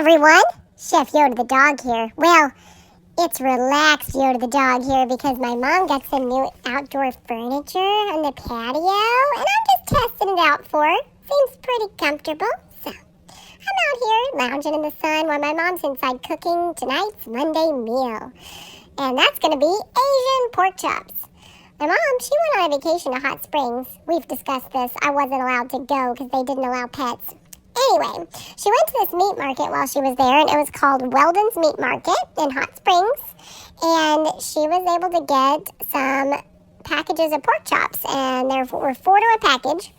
everyone, Chef Yoda the dog here. Well, it's relaxed Yoda the dog here because my mom got some new outdoor furniture on the patio and I'm just testing it out for her. Seems pretty comfortable, so I'm out here lounging in the sun while my mom's inside cooking tonight's Monday meal. And that's going to be Asian pork chops. My mom, she went on a vacation to Hot Springs. We've discussed this. I wasn't allowed to go because they didn't allow pets. Anyway, she went to this meat market while she was there, and it was called Weldon's Meat Market in Hot Springs. And she was able to get some packages of pork chops, and there were 4 to a package.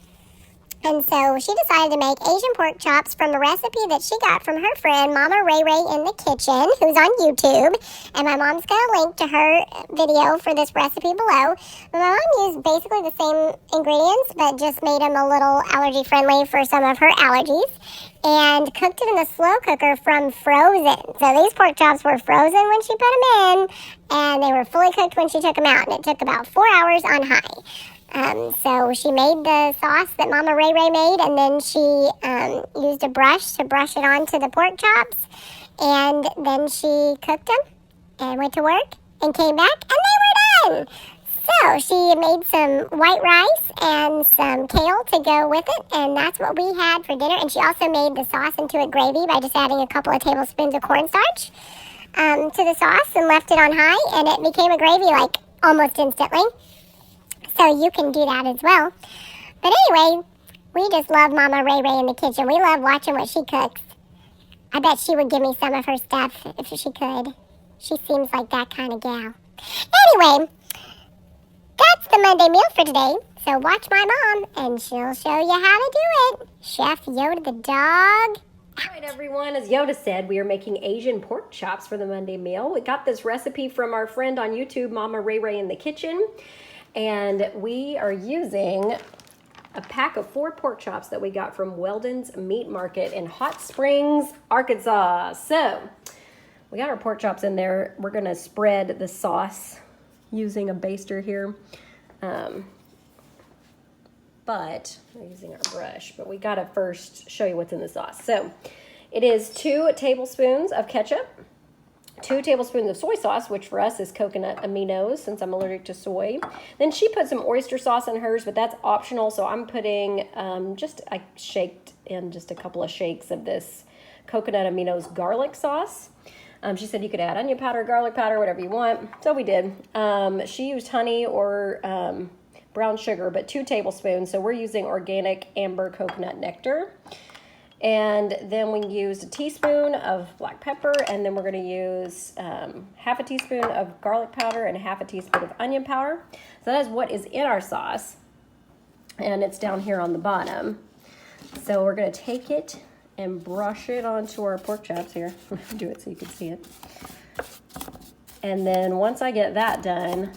And so she decided to make Asian pork chops from a recipe that she got from her friend Mama Ray Ray in the Kitchen, who's on YouTube. And my mom's got a link to her video for this recipe below. But my mom used basically the same ingredients, but just made them a little allergy friendly for some of her allergies. And cooked it in the slow cooker from frozen. So these pork chops were frozen when she put them in, and they were fully cooked when she took them out. And it took about 4 hours on high. So she made the sauce that Mama Ray Ray made, and then she used a brush to brush it onto the pork chops, and then she cooked them and went to work and came back, and they were done. So she made some white rice and some kale to go with it, and that's what we had for dinner. And she also made the sauce into a gravy by just adding a couple of tablespoons of cornstarch to the sauce and left it on high, and it became a gravy like almost instantly. So you can do that as well. But anyway, we just love Mama Ray Ray in the kitchen. We love watching what she cooks. I bet she would give me some of her stuff if she could. She seems like that kind of gal. Anyway, that's the Monday meal for today. So watch my mom, and she'll show you how to do it. Chef Yoda the dog. All right, everyone, as Yoda said, we are making Asian pork chops for the Monday meal. We got this recipe from our friend on YouTube, Mama Ray Ray in the Kitchen. And we are using a pack of 4 pork chops that we got from Weldon's Meat Market in Hot Springs, Arkansas. So we got our pork chops in there. We're going to spread the sauce using a baster here. But we're using our brush. But we got to first show you what's in the sauce. So it is 2 tablespoons of ketchup. 2 tablespoons of soy sauce, which for us is coconut aminos since I'm allergic to soy. Then she put some oyster sauce in hers, but that's optional. So I'm putting I shaked in just a couple of shakes of this coconut aminos garlic sauce. She said you could add onion powder, garlic powder, whatever you want. So we did. She used honey or brown sugar, but 2 tablespoons. So we're using organic amber coconut nectar. And then we used a teaspoon of black pepper, and then we're going to use half a teaspoon of garlic powder and half a teaspoon of onion powder. So that is what is in our sauce, and it's down here on the bottom. So we're going to take it and brush it onto our pork chops here. Do it so you can see it. And then once I get that done,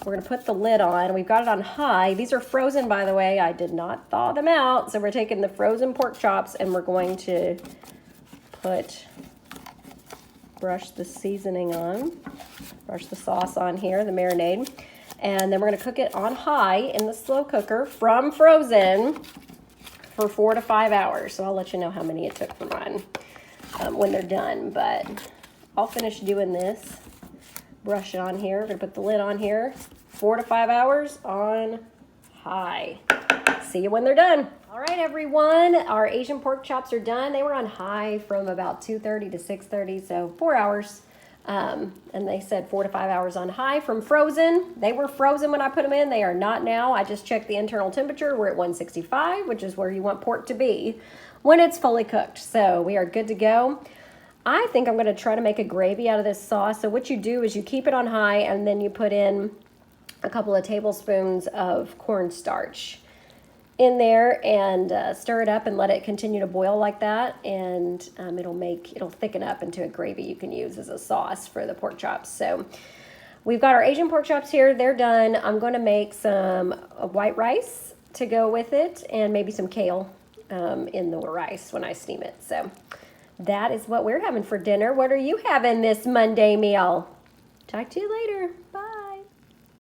we're going to put the lid on. We've got it on high. These are frozen, by the way. I did not thaw them out. So we're taking the frozen pork chops and we're going to brush the seasoning on, brush the sauce on here, the marinade. And then we're going to cook it on high in the slow cooker from frozen for 4 to 5 hours. So I'll let you know how many it took for mine when they're done. But I'll finish doing this. Brush it on here. We're going to put the lid on here. 4 to 5 hours on high. See you when they're done. All right, everyone. Our Asian pork chops are done. They were on high from about 2:30 to 6:30, so 4 hours. And they said 4 to 5 hours on high from frozen. They were frozen when I put them in. They are not now. I just checked the internal temperature. We're at 165, which is where you want pork to be when it's fully cooked. So we are good to go. I think I'm going to try to make a gravy out of this sauce. So what you do is you keep it on high, and then you put in a couple of tablespoons of cornstarch in there and stir it up and let it continue to boil like that. And it'll thicken up into a gravy you can use as a sauce for the pork chops. So we've got our Asian pork chops here. They're done. I'm going to make some white rice to go with it and maybe some kale in the rice when I steam it. So that is what we're having for dinner. What are you having this Monday meal? Talk to you later.